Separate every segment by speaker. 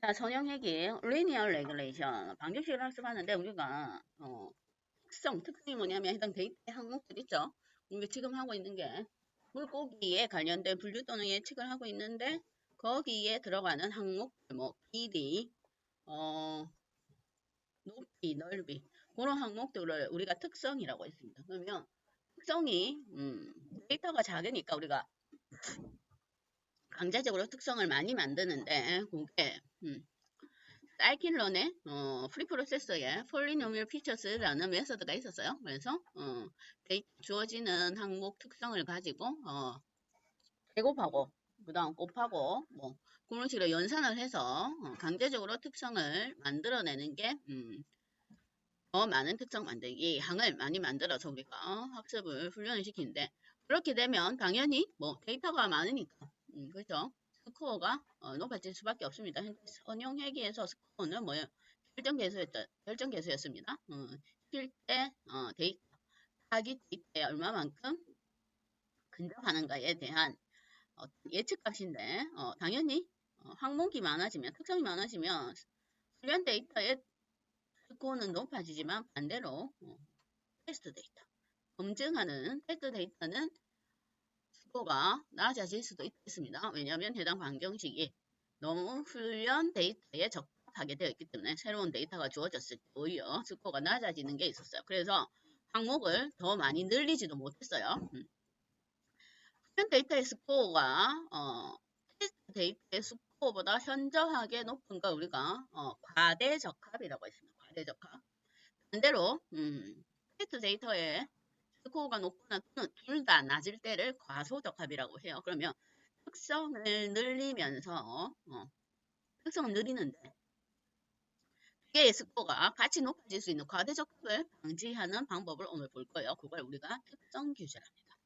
Speaker 1: 자, 전형회계 linear regulation 방정식을 학습하는데 우리가 특성이 뭐냐면 해당 데이터 항목들 있죠. 우리가 지금 하고 있는 게 물고기에 관련된 분류 또는 예측을 하고 있는데 거기에 들어가는 항목들 뭐 길이, 어, 높이, 넓이 그런 항목들을 우리가 특성이라고 했습니다. 그러면 특성이 데이터가 작으니까 우리가 강제적으로 특성을 많이 만드는데 그게 사이클론의 프리프로세서에 폴리노미얼 피처스라는 메서드가 있었어요. 그래서 주어지는 항목 특성을 가지고 제곱하고 그다음 곱하고 뭐 그런 식으로 연산을 해서 강제적으로 특성을 만들어내는 게 더 많은 특성 만들기 항을 많이 만들어서 우리가 학습을 훈련을 시키는데 그렇게 되면 당연히 뭐 데이터가 많으니까 그렇죠. 스코어가 높아질 수밖에 없습니다. 선형회계에서 스코어는 뭐예요? 결정계수였습니다. 실제 데이터, 타깃 데이터에 얼마만큼 근접하는가에 대한 예측값인데 당연히 항목이 많아지면 특성이 많아지면 훈련 데이터의 스코어는 높아지지만 반대로 테스트 데이터, 검증하는 테스트 데이터는 스코어가 낮아질 수도 있습니다. 왜냐하면 해당 방정식이 너무 훈련 데이터에 적합하게 되어 있기 때문에 새로운 데이터가 주어졌을 때 오히려 스코어가 낮아지는 게 있었어요. 그래서 항목을 더 많이 늘리지도 못했어요. 훈련 데이터의 스코어가 테스트 데이터의 스코어보다 현저하게 높은 걸 우리가 과대적합이라고 했습니다. 과대적합. 반대로 테스트 데이터의 스코어가 높거나 또는 둘 다 낮을 때를 과소적합이라고 해요. 그러면 특성을 늘리면서 특성을 늘리는데 두 개의 스코어가 같이 높아질 수 있는 과대적합을 방지하는 방법을 오늘 볼 거예요. 그걸 우리가 특성 규제랍니다.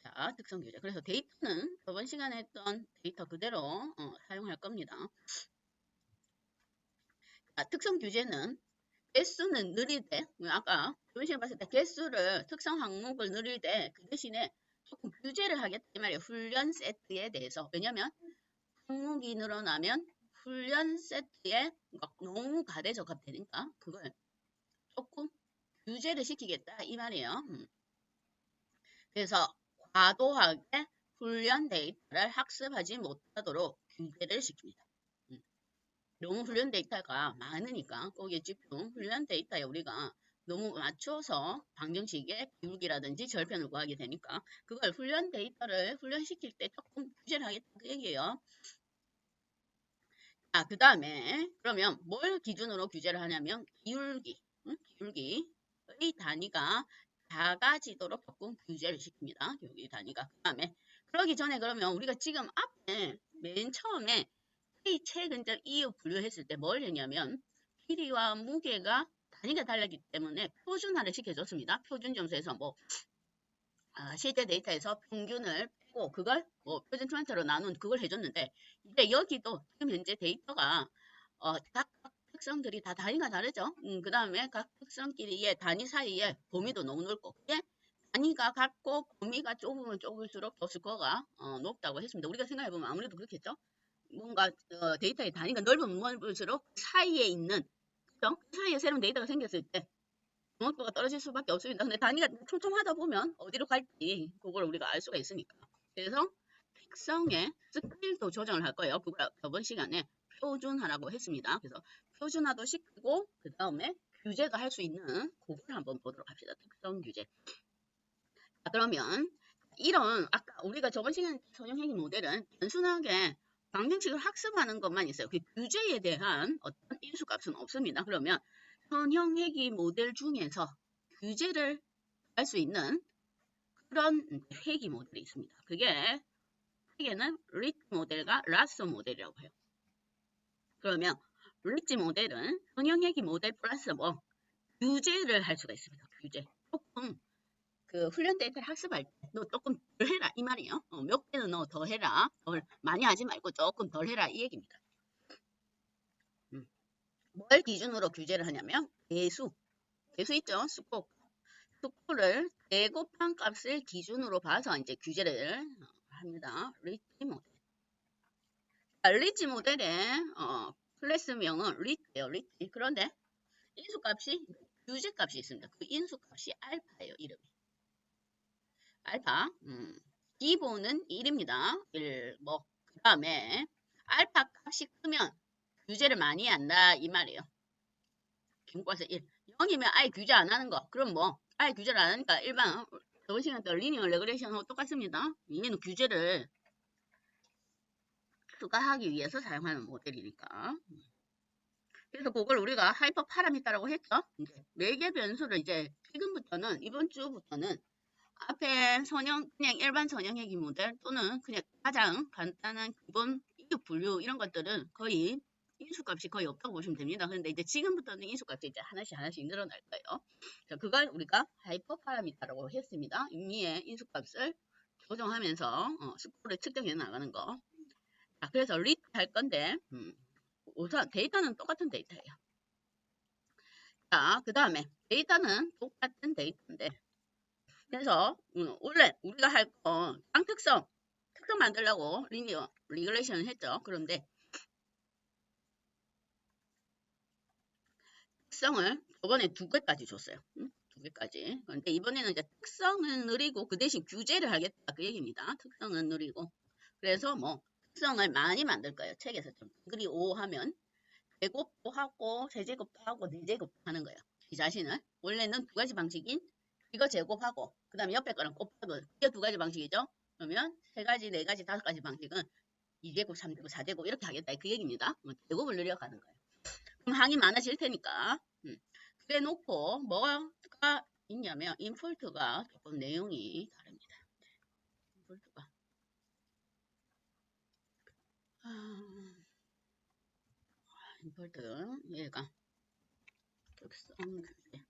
Speaker 1: 자, 특성 규제. 그래서 데이터는 저번 시간에 했던 데이터 그대로 사용할 겁니다. 자, 특성 규제는 개수는 느리되 아까 저번 시간에 봤을 때 개수를 특성 항목을 느리되 그 대신에 조금 규제를 하겠다 이 말이에요. 훈련 세트에 대해서. 왜냐면 항목이 늘어나면 훈련 세트에 너무 과대적합되니까 그걸 조금 규제를 시키겠다 이 말이에요. 그래서 과도하게 훈련 데이터를 학습하지 못하도록 규제를 시킵니다. 너무 훈련 데이터가 많으니까 거기에 집중 훈련 데이터에 우리가 너무 맞춰서 방정식의 기울기라든지 절편을 구하게 되니까 그걸 훈련 데이터를 훈련시킬 때 조금 규제를 하겠다 그 얘기예요. 그 다음에 그러면 뭘 기준으로 규제를 하냐면 기울기, 기울기의 단위가 작아지도록 조금 규제를 시킵니다. 기울기 단위가. 그 다음에 그러기 전에 그러면 우리가 지금 앞에 맨 처음에 이 최근적 이유 분류했을 때 뭘 했냐면 길이와 무게가 단위가 달랐기 때문에 표준화를 시켜줬습니다. 표준 점수에서 뭐 실제 데이터에서 평균을 빼고 그걸 뭐 표준 트렌트로 나눈 그걸 해줬는데 이제 여기도 지금 현재 데이터가 각 특성들이 다 단위가 다르죠. 그 다음에 각 특성끼리의 단위 사이에 범위도 너무 넓고 그게 단위가 같고 범위가 좁으면 좁을수록 더 스코어가 높다고 했습니다. 우리가 생각해보면 아무래도 그렇겠죠. 뭔가 데이터의 단위가 넓으면 넓을수록 사이에 있는 그죠? 그 사이에 새로운 데이터가 생겼을 때 정확도가 떨어질 수밖에 없습니다. 근데 단위가 촘촘하다 보면 어디로 갈지 그걸 우리가 알 수가 있으니까. 그래서 특성의 스케일도 조정을 할 거예요. 그걸 저번 시간에 표준화라고 했습니다. 그래서 표준화도 시키고 그 다음에 규제도 할 수 있는 그걸 한번 보도록 합시다. 특성 규제. 자, 그러면 이런 아까 우리가 저번 시간에 전형행위 모델은 단순하게 방정식을 학습하는 것만 있어요. 그 규제에 대한 어떤 인수값은 없습니다. 그러면 선형회귀 모델 중에서 규제를 할 수 있는 그런 회귀 모델이 있습니다. 그게 회계는 리치 모델과 라쏘 모델이라고 해요. 그러면 리치 모델은 선형회귀 모델 플러스 뭐 규제를 할 수가 있습니다. 규제. 조금 그 훈련 데이터를 학습할 때 너 조금 덜 해라 이 말이에요. 몇 개는 너 더 해라. 덜 많이 하지 말고 조금 덜 해라 이 얘기입니다. 뭘 기준으로 규제를 하냐면 개수 있죠. 스코어를 제곱한 값을 기준으로 봐서 이제 규제를 합니다. 리치 모델. 리치 모델의 클래스명은 리트예요. 리트. 그런데 인수값이 규제값이 있습니다. 그 인수값이 알파예요. 이름이. 알파. 기본은 1입니다. 1. 그 다음에 알파 값이 크면 규제를 많이 한다 이 말이에요. 경과에서 1. 0이면 아예 규제 안 하는 거. 그럼 아예 규제를 안 하니까 일반 저번 시간 때 리니어 레그레이션하고 똑같습니다. 얘는 규제를 추가하기 위해서 사용하는 모델이니까. 그래서 그걸 우리가 하이퍼 파라미터라고 했죠. 이제 4개 변수를 이제 지금부터는 이번 주부터는 앞에 그냥 일반 선형회귀 모델 또는 그냥 가장 간단한 기본 이륙 분류 이런 것들은 거의 인수값이 거의 없다고 보시면 됩니다. 그런데 이제 지금부터는 인수값이 이제 하나씩 늘어날 거예요. 자, 그걸 우리가 하이퍼 파라미터라고 했습니다. 위에 인수값을 조정하면서 스코어를 측정해 나가는 거. 자, 그래서 리트 할 건데 우선 데이터는 똑같은 데이터예요. 자, 그 다음에 데이터는 똑같은 데이터인데 그래서 원래 우리가 할 거 특성 만들려고 리니어 리그레이션을 했죠. 그런데 특성을 저번에 2개까지 줬어요. 2개까지. 그런데 이번에는 이제 특성은 느리고 그 대신 규제를 하겠다 그 얘기입니다. 특성은 느리고 그래서 특성을 많이 만들 거예요. 책에서 좀 그리고 하면 제곱도 하고 세제곱도 하고 네제곱도 하는 거예요. 이 자신을 원래는 2가지 방식인 이거 제곱하고 그 다음에 옆에 거랑 곱하고 이게 2가지 방식이죠. 그러면 3가지, 4가지, 5가지 방식은 2제곱, 3제곱, 4제곱 이렇게 하겠다 그 얘기입니다. 제곱을 늘려가는 거예요. 그럼 항이 많아질 테니까 그래 놓고 뭐가 있냐면 인폴트가 조금 내용이 다릅니다. 인폴트가 인폴트 얘가 특성 규제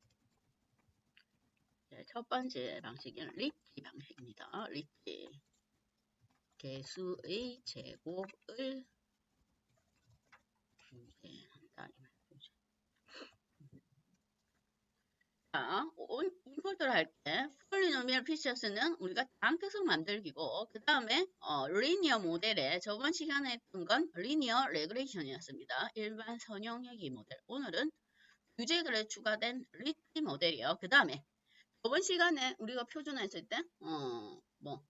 Speaker 1: 첫 번째 방식은 리치 방식입니다. 리치 개수의 제곱을 규제한다. 자, 인폴트를 할 때 폴리노미얼 피처스는 우리가 다음 특성 만들기고 그 다음에 리니어 모델에 저번 시간에 했던 건 리니어 레그레이션이었습니다. 일반 선형회귀 모델. 오늘은 규제글에 추가된 리치 모델이에요. 그 다음에 저번 시간에 우리가 표준화했을 때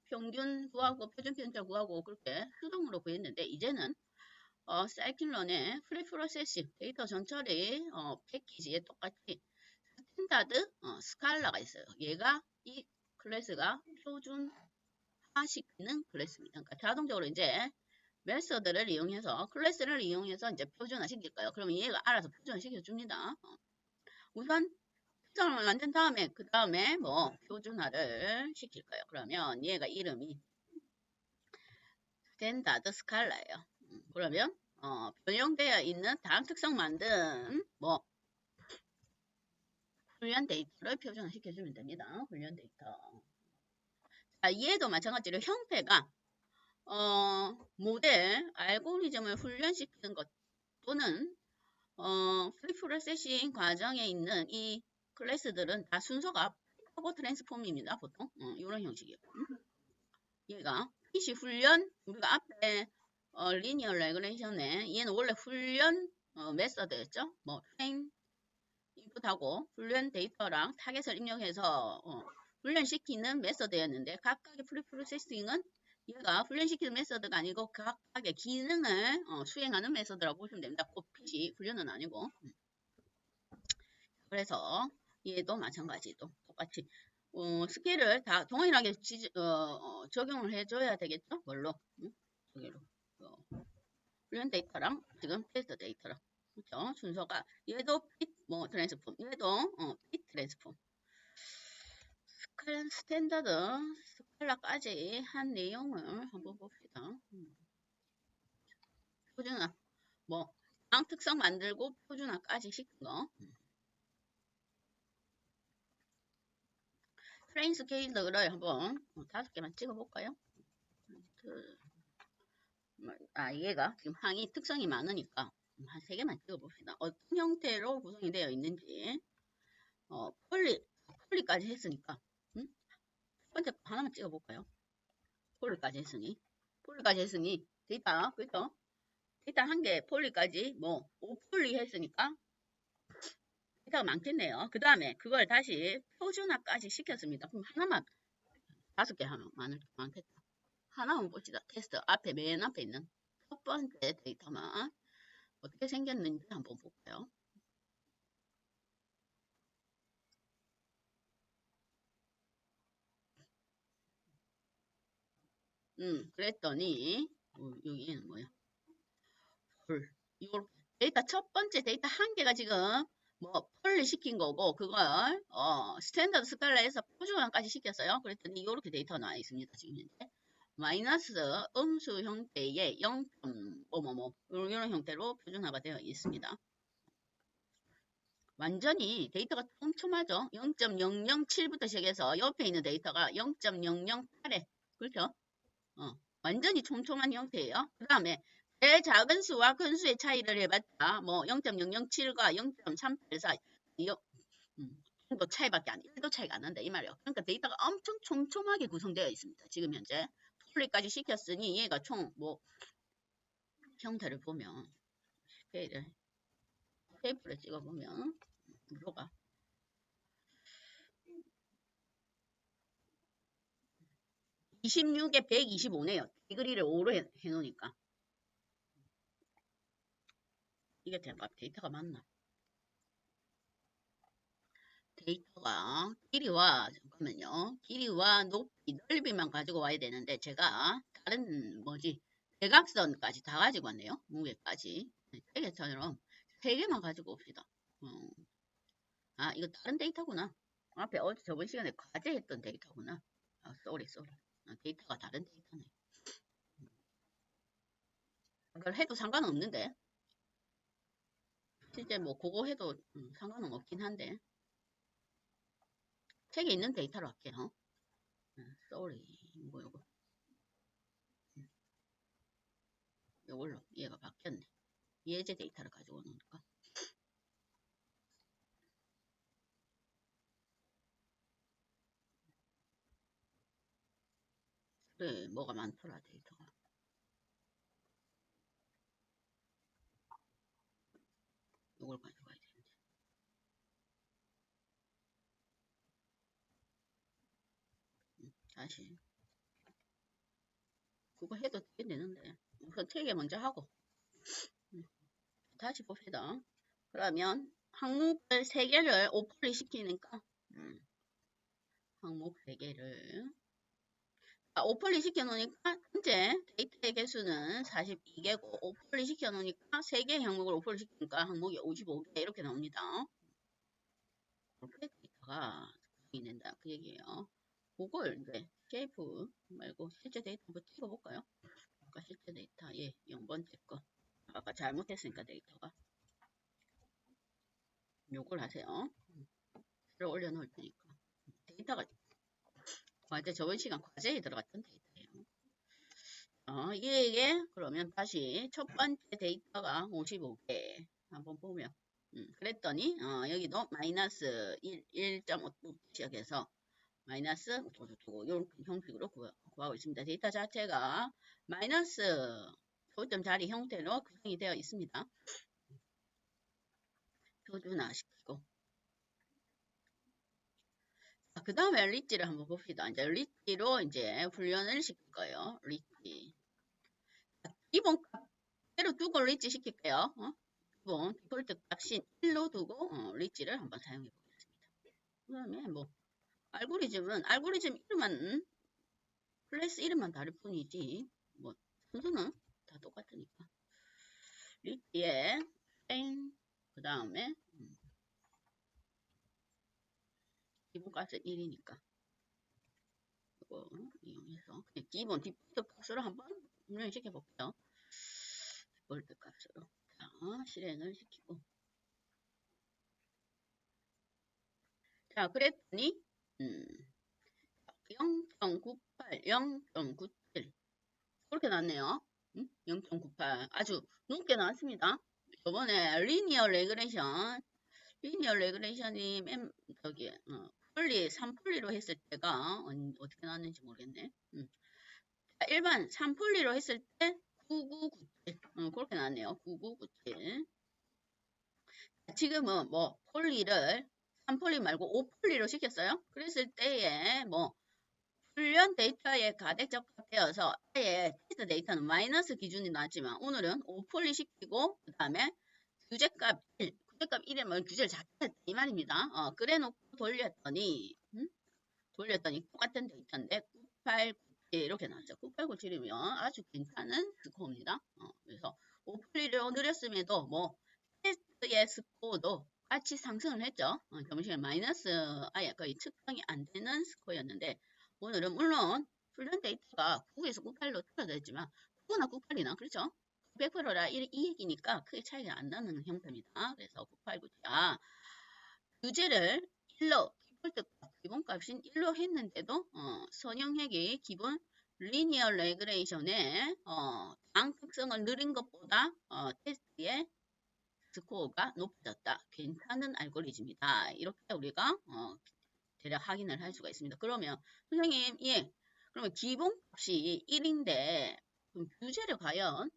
Speaker 1: 평균 구하고 표준 편차 구하고 그렇게 수동으로 구했는데 이제는 사이클론의 프리프로세싱 데이터 전처리 패키지에 똑같이 스탠다드 스칼라가 있어요. 얘가 이 클래스가 표준화시키는 클래스입니다. 그러니까 자동적으로 이제 메서드를 이용해서 클래스를 이용해서 이제 표준화시킬 거예요. 그러면 얘가 알아서 표준화시켜 줍니다. 우선 특성을 만든 다음에 그 다음에 표준화를 시킬 거예요. 그러면 얘가 이름이 스탠다드 스칼라예요. 그러면 변형되어 있는 다음 특성 만든 훈련 데이터를 표준화 시켜주면 됩니다. 훈련 데이터. 자, 얘도 마찬가지로 형태가 모델 알고리즘을 훈련시키는 것 또는 프리프로세싱 과정에 있는 이 클래스들은 다 순서가 하고 트랜스폼입니다. 보통 이런 형식이에요. 얘가 PC 훈련 우리가 앞에 리니어 레그레이션에 얘는 원래 훈련 메서드였죠. 트레인 인풋하고 훈련 데이터랑 타겟을 입력해서 훈련시키는 메서드였는데 각각의 프리프로세싱은 얘가 훈련시키는 메서드가 아니고 각각의 기능을 수행하는 메서드라고 보시면 됩니다. 꼭 PC 훈련은 아니고. 그래서 얘도 마찬가지로 똑같이 스케일을 다 동일하게 적용을 해줘야 되겠죠? 뭘로? 저기로. 훈련 데이터랑 지금 테스트 데이터랑. 그렇죠? 순서가 얘도 핏 트랜스폼, 얘도 핏 트랜스폼. 스탠다드 스칼라까지 한 내용을 한번 봅시다. 표준화 다음 특성 만들고 표준화까지 시킨 거. 트레인 스케일러를 한번 5개만 찍어볼까요? 얘가 지금 항이 특성이 많으니까 한 3개만 찍어봅시다. 어떤 형태로 구성이 되어 있는지 폴리까지 했으니까 첫 번째 거 하나만 찍어볼까요? 폴리까지 했으니 데이터 그죠? 데이터 한 개 폴리까지 뭐 5폴리 했으니까 데이터가 많겠네요. 그 다음에 그걸 다시 표준화까지 시켰습니다. 그럼 하나만 5개 하면 많겠다. 하나만 봅시다. 테스트 앞에 맨 앞에 있는 첫 번째 데이터만 어떻게 생겼는지 한번 볼까요? 그랬더니 여기는 뭐야? 이걸 데이터 첫 번째 데이터 한 개가 지금 뭐 폴리 시킨 거고 그걸 스탠다드 스칼라에서 표준화까지 시켰어요. 그랬더니 이렇게 데이터가 나와 있습니다. 지금 현재 마이너스 음수 형태의 0. 뭐뭐뭐 이런 형태로 표준화가 되어 있습니다. 완전히 데이터가 촘촘하죠. 0.007부터 시작해서 옆에 있는 데이터가 0.008에 그렇죠? 완전히 촘촘한 형태예요. 그 다음에 제일 작은 수와 큰 수의 차이를 해봤자 뭐 0.007과 0.384 정도 차이밖에 1도 차이가 안 난다 이 말이에요. 그러니까 데이터가 엄청 촘촘하게 구성되어 있습니다. 지금 현재 폴리까지 시켰으니 얘가 총 뭐 형태를 보면 테이프를 찍어보면 뭐가 26에 125네요. 디그리를 5로 해놓으니까 이게 데이터가 맞나? 데이터가 길이와 잠깐만요. 길이와 높이, 넓이만 가지고 와야 되는데 제가 다른 뭐지 대각선까지 다 가지고 왔네요. 무게까지. 세개처럼 3개만 가지고 옵시다. 아 이거 다른 데이터구나. 앞에 저번 시간에 과제했던 데이터구나. 아 쏘리. 데이터가 다른 데이터네. 그걸 해도 상관은 없는데 실제 뭐 그거 해도 상관은 없긴 한데 책에 있는 데이터로 할게요. 쏘리 뭐 요거 요걸로 얘가 바뀌었네. 예제 데이터를 가지고 오니까 그래 뭐가 많더라 데이터가. 요걸 가져가야 되는데 다시 그거 해도 되는데 우선 책에 먼저 하고 다시 봅시다. 그러면 항목을 3개를 오플리 시키니까 항목 3개를 오플리 시켜놓으니까 현재 데이터의 개수는 42개고 오플리 시켜놓으니까 3개 항목을 오플리 시키니까 항목이 55개 이렇게 나옵니다. 이렇게 데이터가 구성이 된다 그 얘기예요. 그걸 이제 쉐이프 말고 실제 데이터 한번 찍어볼까요? 아까 실제 데이터 0번째 거 아까 잘못했으니까 데이터가 요걸 하세요. 새로 올려놓을 테니까 데이터가 과제 저번 시간 과제에 들어갔던 데이터예요. 이게 그러면 다시 첫 번째 데이터가 55개 한번 보면 그랬더니 여기도 마이너스 1.5 시작해서 마이너스 이런 형식으로 구하고 있습니다. 데이터 자체가 마이너스 소점 자리 형태로 구성이 되어 있습니다. 표준화시키고 그 다음에 리치를 한번 봅시다. 이제 리치로 이제 훈련을 시킬 거예요. 리치 기본 값대로 두고 리치 시킬게요. 기본 디폴트 값인 1로 두고 리치를 한번 사용해 보겠습니다. 그 다음에 뭐 알고리즘 이름만 클래스 이름만 다를 뿐이지 뭐 순서는 다 똑같으니까 리치에 그 다음에 기본값은 1이니까 이거 이용해서 그냥 기본 디폴트 값으로 한번 훈련시켜 볼게요. 디폴트 값으로 자, 실행을 시키고 자 그랬더니 0.98, 0.97 그렇게 나왔네요. 0.98 아주 높게 나왔습니다. 저번에 리니어 레그레이션이 맨 저기 폴리 3폴리로 했을 때가 어떻게 나왔는지 모르겠네. 일반 3폴리로 했을 때 9997. 그렇게 나왔네요. 9997. 지금은 뭐 폴리를 3폴리 말고 5폴리로 시켰어요. 그랬을 때에 뭐 훈련 데이터에 가득 적합되어서 아예 테스트 데이터는 마이너스 기준이 나왔지만 오늘은 5폴리 시키고 그 다음에 규제값 1, 규제값 1이면 규제를 작게 했다 이 말입니다. 그래놓고 돌렸더니 똑같은 데이터인데 9897 이렇게 나왔죠. 9897이면 아주 괜찮은 스코어입니다. 그래서 5폴리로 느렸음에도 뭐 테스트의 스코어도 같이 상승을 했죠. 점심에 마이너스 아예 거의 측정이 안 되는 스코어였는데 오늘은 물론 훈련 데이터가 9에서 98로 틀어졌지만 9나 98이나 그렇죠? 100%라 이 얘기니까 크게 차이가 안 나는 형태입니다. 그래서 9897아 규제를 1로 디폴트값 기본값인 1로 했는데도 선형핵이 기본 리니어 레그레이션의 당 특성을 느린 것보다 테스트의 스코어가 높아졌다. 괜찮은 알고리즘이다. 이렇게 우리가 대략 확인을 할 수가 있습니다. 그러면 선생님, 예, 그러면 기본값이 1인데 그럼 규제를 과연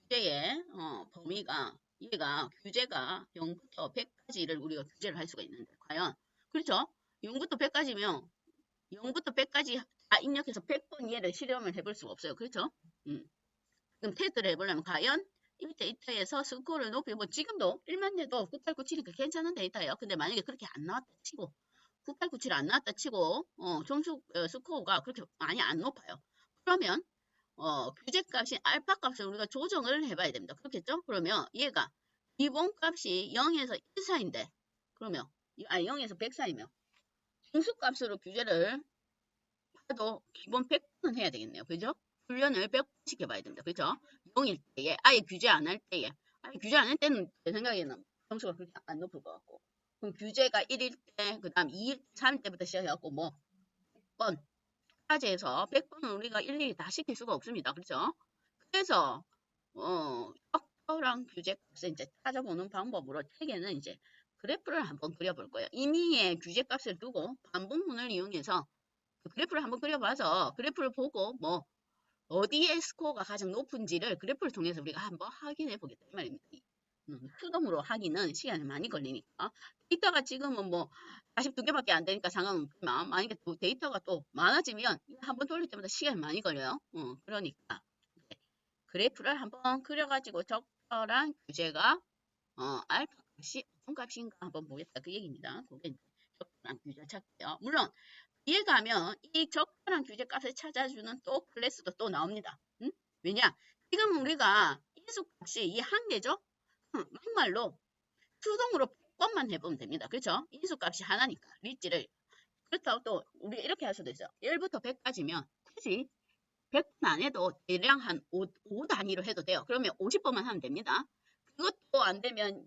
Speaker 1: 규제의 범위가 얘가 규제가 0부터 100까지를 우리가 규제를 할 수가 있는데 과연 그렇죠? 0부터 100까지면 0부터 100까지 다 입력해서 100번 얘를 실험을 해볼 수가 없어요. 그렇죠? 그럼 테스트를 해보려면 과연 이 데이터에서 스코어를 높이 뭐 지금도 1만 내도 9897이니까 괜찮은 데이터예요. 근데 만약에 그렇게 안 나왔다 치고 9897 안 나왔다 치고 점수 스코어가 그렇게 많이 안 높아요. 그러면 규제값인 알파 값을 우리가 조정을 해봐야 됩니다. 그렇겠죠? 그러면 얘가 기본값이 0에서 1 사이인데 그러면 0에서 100 사이면 중수값으로 규제를 해도 기본 100은 해야 되겠네요. 그죠? 훈련을 100번 시켜봐야 됩니다. 그죠? 0일 때에 아예 규제 안 할 때에 아예 규제 안 할 때는 제 생각에는 점수가 그렇게 안 높을 것 같고 그럼 규제가 1일 때, 그 다음 2일, 3일 때부터 시작해갖고 뭐 100번 까지 해서 100번은 우리가 일일이 다 시킬 수가 없습니다. 그렇죠? 그래서 적절한 규제 값을 이제 찾아보는 방법으로 책에는 이제 그래프를 한번 그려볼 거예요. 임의의 규제 값을 두고 반복문을 이용해서 그 그래프를 한번 그려봐서 그래프를 보고 뭐 어디에 스코어가 가장 높은지를 그래프를 통해서 우리가 한번 확인해 보겠다 이 말입니다. 수동으로 하기는 시간이 많이 걸리니까 데이터가 지금은 뭐 42개밖에 안 되니까 상관없지만 만약에 또 데이터가 또 많아지면 한번 돌릴 때마다 시간이 많이 걸려요. 그러니까 그래프를 한번 그려가지고 적절한 규제가 알파 값이 어떤 값인가 한번 보겠다 그 얘기입니다. 그게 적절한 규제 찾기요. 물론 뒤에 가면 이 적절한 규제 값을 찾아주는 또 클래스도 또 나옵니다. 왜냐? 지금 우리가 인수값이 이 한 개죠? 막말로 수동으로 100번만 해보면 됩니다. 그렇죠? 인수값이 하나니까 리치를 그렇다고 또 우리 이렇게 할 수도 있어요. 1부터 100까지면 굳이 100번 안 해도 대략 한 5 단위로 해도 돼요. 그러면 50번만 하면 됩니다. 그것도 안 되면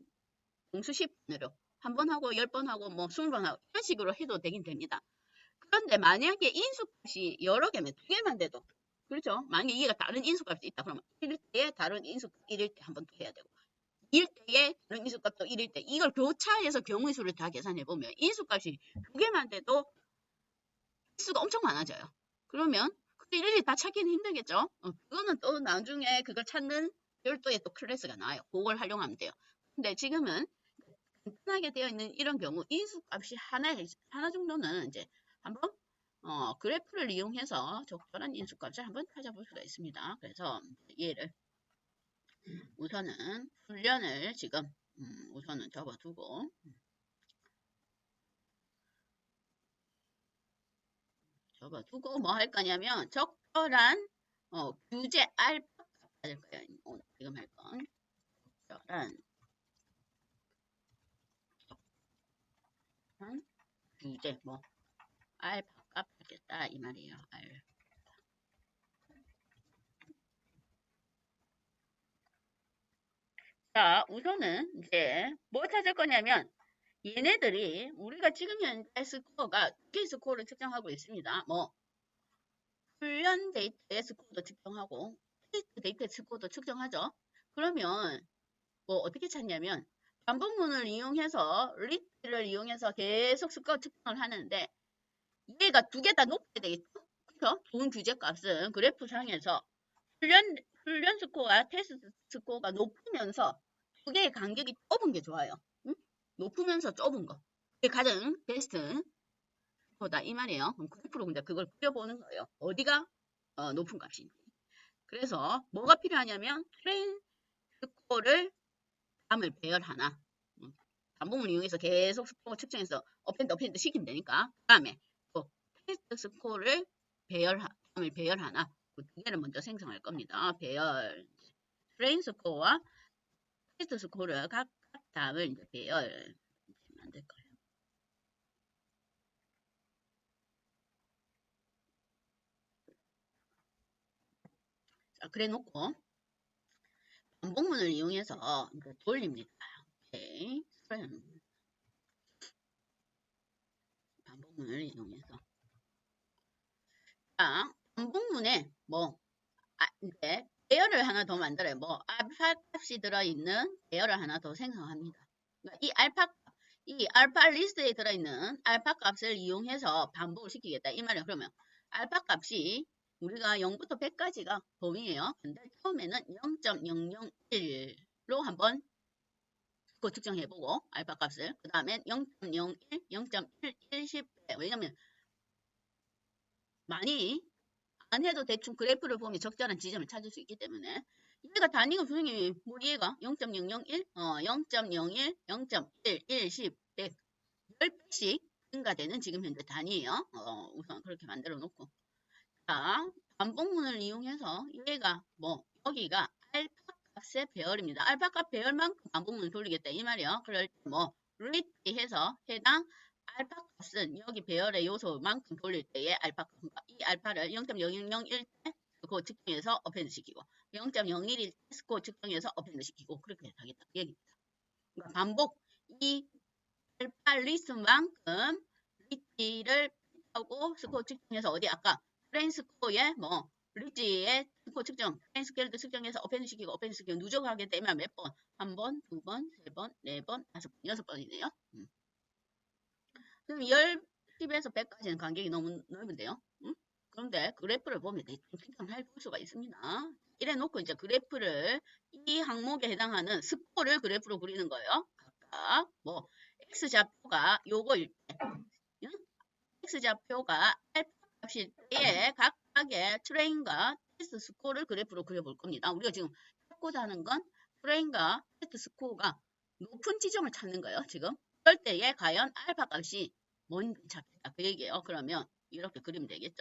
Speaker 1: 공수 10번으로 한 번 하고 10번 하고 뭐 20번 하고 이런 식으로 해도 되긴 됩니다. 그런데 만약에 인수값이 여러 개면 2개만 돼도 그렇죠? 만약에 얘가 다른 인수값이 있다 그러면 1일 때에 다른 인수값 1일 때 한 번 더 해야 되고 2일 때에 다른 인수값도 1일 때 이걸 교차해서 경우의 수를 다 계산해 보면 인수값이 2개만 돼도 수가 엄청 많아져요. 그러면 그때 일일이 다 찾기는 힘들겠죠? 그거는 또 나중에 그걸 찾는 별도의 또 클래스가 나와요. 그걸 활용하면 돼요. 근데 지금은 간단하게 되어 있는 이런 경우 인수값이 하나 정도는 이제 한번 그래프를 이용해서 적절한 인수값을 한번 찾아볼 수가 있습니다. 그래서 얘를 우선은 훈련을 지금 우선은 접어두고 뭐 할 거냐면 적절한 규제 알파 값 찾을 거예요. 오늘 지금 할 건 적절한 규제 뭐 알파 값 하겠다 이 말이에요. 알파. 자 우선은 이제 뭐 찾을 거냐면 얘네들이 우리가 지금 현재 스코어가 두 스코어를 측정하고 있습니다. 뭐 훈련 데이터의 스코어도 측정하고 테스트 데이터의 스코어도 측정하죠. 그러면 뭐 어떻게 찾냐면 반복문을 이용해서 리트를 이용해서 계속 스코어 측정을 하는데 얘가 두 개 다 높게 되겠죠. 그렇죠? 좋은 규제 값은 그래프 상에서 훈련 훈련 스코어와 테스트 스코어가 높으면서 두 개의 간격이 좁은 게 좋아요. 응? 높으면서 좁은 거. 그게 가장 베스트 보다 이 말이에요. 그럼 그래프로 이제 그걸 그려보는 거예요. 어디가 높은 값인지. 그래서 뭐가 필요하냐면 트레인 스코어를 값을 배열하나 반복을 이용해서 계속 스코어 측정해서 업앤드 시키면 되니까 그 다음에 또 테스트 스코어를 값을 배열하나 그 두 개를 먼저 생성할 겁니다. 배열 트레인 스코어와 테스트 스코어를 각 값을 이제 배열하면 될 거예요. 자, 그래 놓고 반복문을 이용해서 이제 돌립니다. 오케이. 반복문을 이용해서. 자, 반복문에 뭐, 이제 배열을 하나 더 만들어요. 뭐, 알파 값이 들어있는 배열을 하나 더 생성합니다. 그러니까 이 알파 리스트에 들어있는 알파 값을 이용해서 반복을 시키겠다. 이 말이에요. 그러면 알파 값이 우리가 0부터 100까지가 범위예요. 근데 처음에는 0.001로 한번 그거 측정해보고 알파 값을 그 다음에 0.01, 0.1, 10배 왜냐면 많이 안 해도 대충 그래프를 보면 적절한 지점을 찾을 수 있기 때문에 얘가 단위가 선생님이 뭐 얘가 0.001, 0.01, 0.1, 1, 10, 100 10배씩 증가되는 지금 현재 단위예요. 우선 그렇게 만들어 놓고 자 반복문을 이용해서 얘가 뭐 여기가 알파 값의 배열입니다. 알파 값 배열만큼 반복문을 돌리겠다 이 말이에요. 그럴 때 뭐 리티 해서 해당 알파 값은 여기 배열의 요소만큼 돌릴 때의 알파 값과 이 알파를 0.0001 때 스코어 측정해서 어펜드 시키고 0.01일 때 스코어 측정해서 어펜드 시키고 그렇게 하겠다 그 얘기입니다. 그러니까 반복 이 알파 리스트만큼 리티를 하고 스코어 측정해서 어디 아까 트레인 스코어에 뭐 리지의 스코어 측정, 트레인 스케일도 측정해서 어펜드 시키고 어펜드 시키고 누적하게 되면 몇 번? 한 번, 두 번, 세 번, 네 번, 다섯 번, 여섯 번이네요. 그럼 10에서 100까지는 간격이 너무 넓은데요. 그런데 그래프를 보면 대충 측정할 수가 있습니다. 이래 놓고 이제 그래프를 이 항목에 해당하는 스코어를 그래프로 그리는 거예요. 각각 뭐 x좌표가 요거일 때 x좌표가 알파 값일 때에 각각의 트레인과 테스트 스코어를 그래프로 그려볼 겁니다. 우리가 지금 찾고자 하는 건 트레인과 테스트 스코어가 높은 지점을 찾는 거예요. 지금 그럴 때에 과연 알파 값이 뭔지 찾겠다 그 얘기예요. 그러면 이렇게 그리면 되겠죠.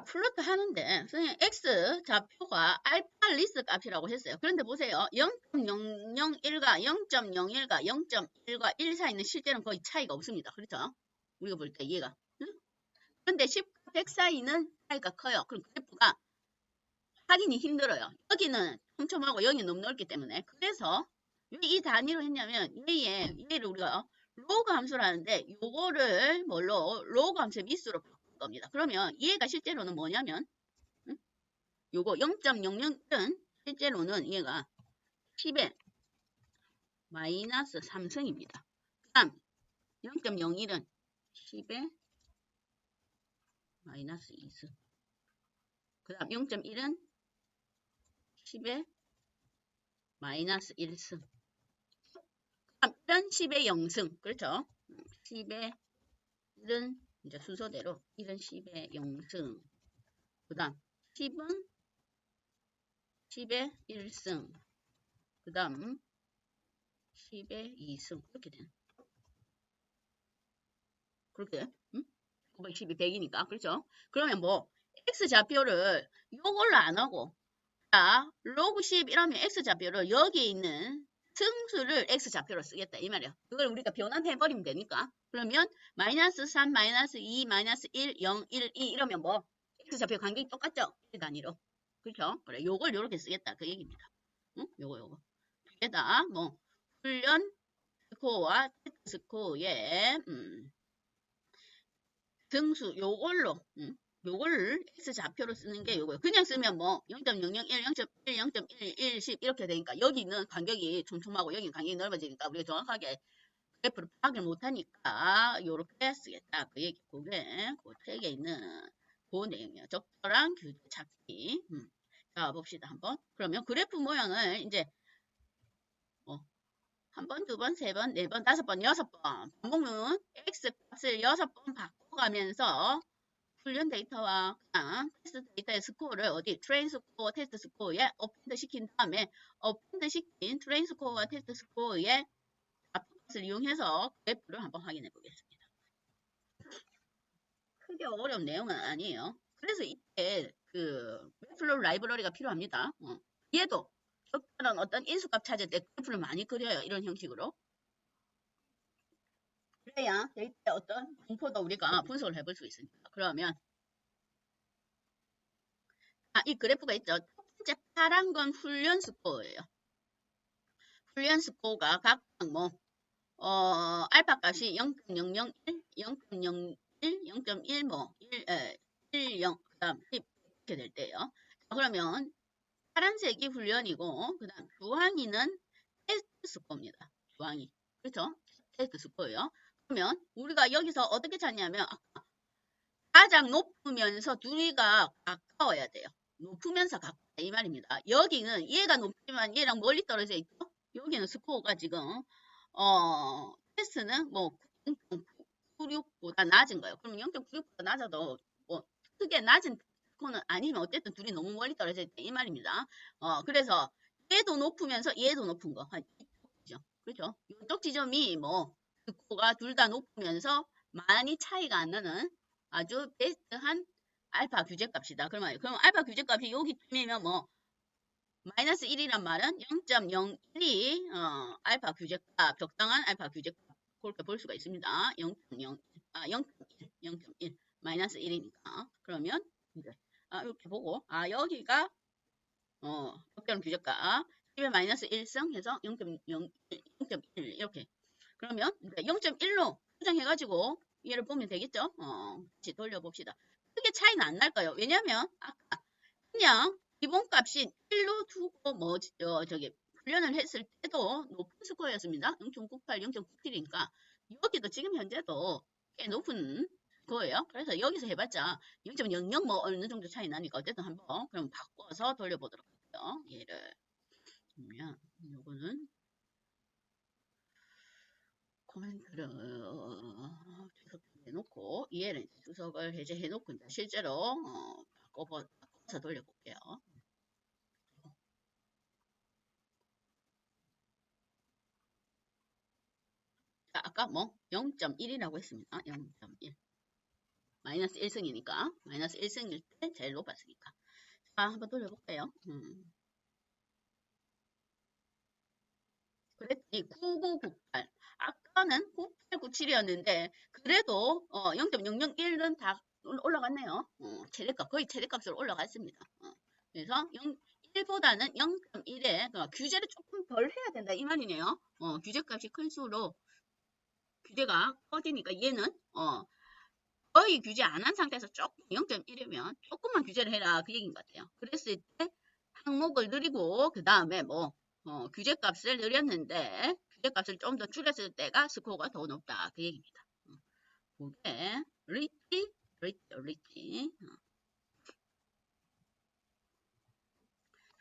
Speaker 1: 플로트 하는데 선생님 x 좌표가 알파 리스 값이라고 했어요. 그런데 보세요. 0.001과 0.01과 0.1과 1 사이는 실제는 거의 차이가 없습니다. 그렇죠? 우리가 볼 때 이해가. 응? 그런데 10과 100 사이는 차이가 커요. 그럼 그래프가 확인이 힘들어요. 여기는 촘촘하고 여기는 너무 넓기 때문에. 그래서 왜 이 단위로 했냐면 얘를 우리가 로그 함수를 하는데 요거를 뭘로 로그 함수의 미수로 바꿀 겁니다. 그러면 얘가 실제로는 뭐냐면 요거 0.00은 실제로는 얘가 10의 마이너스 3승입니다. 그 다음 0.01은 10의 마이너스 2승. 그 다음 0.1은 10의 마이너스 1승. 그 다음 1은 10의 0승. 그렇죠? 10의 1은 이제 순서대로 1은 10의 0승. 그 다음 10은 10의 1승. 그 다음 10의 2승. 이렇게 되는. 그렇게. 912, 100이니까. 그렇죠? 그러면 뭐 x좌표를 요걸로 안 하고 자, 로그 10 이러면 x좌표를 여기에 있는 승수를 x좌표로 쓰겠다 이 말이야. 그걸 우리가 변환해버리면 되니까. 그러면 마이너스 3, 마이너스 2, 마이너스 1, 0, 1, 2 이러면 뭐 x좌표 간격이 똑같죠? 1 단위로. 그렇죠? 그래, 요걸 요렇게 쓰겠다 그 얘기입니다. 응? 요거. 게다 뭐 훈련 스코어와 테스트 스코어의 등수 요걸로 요걸 x좌표로 쓰는 게 요거예요. 그냥 쓰면 뭐 0.001, 0.1, 0.1, 1, 10 이렇게 되니까 여기는 간격이 촘촘하고 여기는 간격이 넓어지니까 우리가 정확하게 그래프를 파악을 못하니까 요렇게 쓰겠다. 그 얘기, 그게 그 책에 있는 그 내용이에요. 적절한 규제 찾기. 자, 봅시다. 한번. 그러면 그래프 모양을 이제 한 번, 두 번, 세 번, 네 번, 다섯 번, 여섯 번 반복문 x 값을 여섯 번 바꿔가면서 훈련 데이터와 테스트 데이터의 스코어를 어디 트레인 스코어, 테스트 스코어에 어펜드 시킨 다음에 어펜드 시킨 트레인 스코어와 테스트 스코어의 합값을 이용해서 그래프를 한번 확인해 보겠습니다. 크게 어려운 내용은 아니에요. 그래서 이때 그 웹플로우 라이브러리가 필요합니다. 얘도 적절한 어떤 인수값 찾을 때 그래프를 많이 그려요. 이런 형식으로. 그래야 데이터의 어떤 분포도 우리가 분석을 해볼 수 있으니까. 그러면 이 그래프가 있죠. 첫 번째 파란 건 훈련 스코어예요. 훈련 스코어가 각각 알파 값이 0.001, 0.01, 0.1, 0, 그 다음 10 이렇게 될 때예요. 자, 그러면 파란색이 훈련이고, 그 다음 주황이는 테스트 스코어입니다. 주황이. 그렇죠? 테스트 스코어예요. 그러면 우리가 여기서 어떻게 찾냐면, 가장 높으면서 둘이가 가까워야 돼요. 높으면서 가까워. 이 말입니다. 여기는 얘가 높지만 얘랑 멀리 떨어져 있고, 여기는 스코어가 지금, 테스트는 뭐, 0.96보다 낮은 거예요. 그럼 0.96보다 낮아도, 뭐, 크게 낮은 스코어는 아니면 어쨌든 둘이 너무 멀리 떨어져 있다. 이 말입니다. 그래서 얘도 높으면서 얘도 높은 거. 한 이쪽 지점. 그렇죠? 이쪽 지점이 뭐, 스코어가 둘 다 높으면서 많이 차이가 안 나는 아주 베스트한 알파 규제값이다. 그러면 알파 규제값이 여기쯤이면 뭐 마이너스 1이란 말은 0.01이 알파 규제값, 적당한 알파 규제값 그렇게 볼 수가 있습니다. 0.01, 0.1 마이너스 1이니까 그러면 이제 이렇게 보고 여기가 적당한 규제값 10의 마이너스 1승 해서 0.01 이렇게 그러면 0.1로 수정해가지고 얘를 보면 되겠죠? 다시 돌려봅시다. 크게 차이는 안 날 거예요. 왜냐면 아까 그냥 기본값이 1로 두고 저기 훈련을 했을 때도 높은 스코어였습니다. 0.98, 0.97이니까 여기도 지금 현재도 꽤 높은 거예요. 그래서 여기서 해봤자 0.00 뭐 어느 정도 차이 나니까 어쨌든 한번 그럼 바꿔서 돌려보도록 할게요. 얘를 그러면 요거는 코멘트를 해놓고 얘를 주석을 해제해놓고 이제 실제로 바꿔서 돌려볼게요. 자, 아까 뭐 0.1이라고 했습니다. 0.1 마이너스 1승이니까 마이너스 1승일 때 제일 높았으니까 자 한번 돌려볼게요. 그랬더니 9998 아까는 9897이었는데 그래도 0.001은 다 올라갔네요. 최대값 거의 최대값으로 올라갔습니다. 그래서 1보다는 0.1에 규제를 조금 덜 해야 된다 이 말이네요. 규제값이 클수록 규제가 커지니까 얘는 거의 규제 안 한 상태에서 조금 0.1이면 조금만 규제를 해라 그 얘기인 것 같아요. 그랬을 때 항목을 늘리고 그 다음에 뭐 규제값을 늘렸는데 규제값을 좀 더 줄였을 때가 스코어가 더 높다 그 얘기입니다. 그게 리치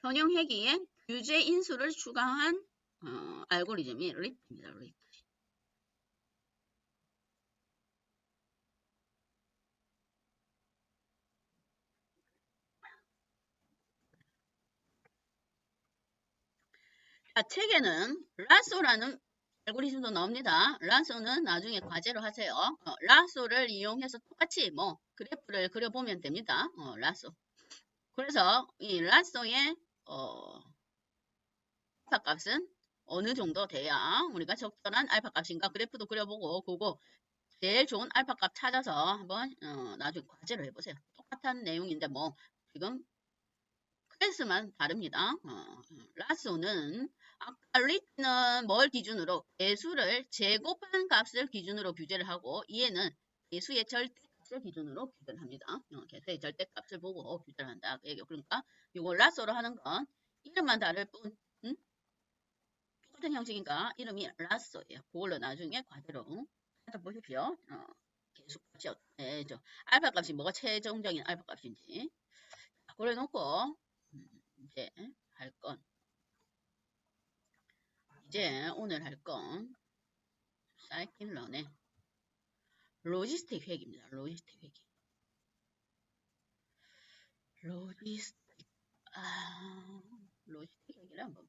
Speaker 1: 현용 회기에 규제 인수를 추가한 알고리즘이 리치입니다. 리치. 자, 책에는 라쏘라는 알고리즘도 나옵니다. 라쏘는 나중에 과제로 하세요. 라쏘를 이용해서 똑같이 뭐 그래프를 그려보면 됩니다. 라쏘. 그래서 이 라쏘의 알파 값은 어느 정도 돼야 우리가 적절한 알파 값인가 그래프도 그려보고 그거 제일 좋은 알파 값 찾아서 한번 나중에 과제로 해보세요. 똑같은 내용인데 뭐 지금 클래스만 다릅니다. 라쏘는 아까 리트는 뭘 기준으로 개수를 제곱한 값을 기준으로 규제를 하고 얘는 개수의 절대값을 기준으로 규제를 합니다. 개수의 절대값을 보고 규제를 한다. 그러니까 이거 라쏘로 하는 건 이름만 다를 뿐 똑같은 형식이니까 이름이 라쏘예요. 그걸로 나중에 과대로 찾아보십시오. 계속 값이 어때죠? 알파 값이 뭐가 최종적인 알파 값인지. 그래 놓고 이제 할 건, 이제 오늘 할 건 사이클런의 로지스틱 회계입니다. 로지스틱 회계. 로지스틱 회계를 한번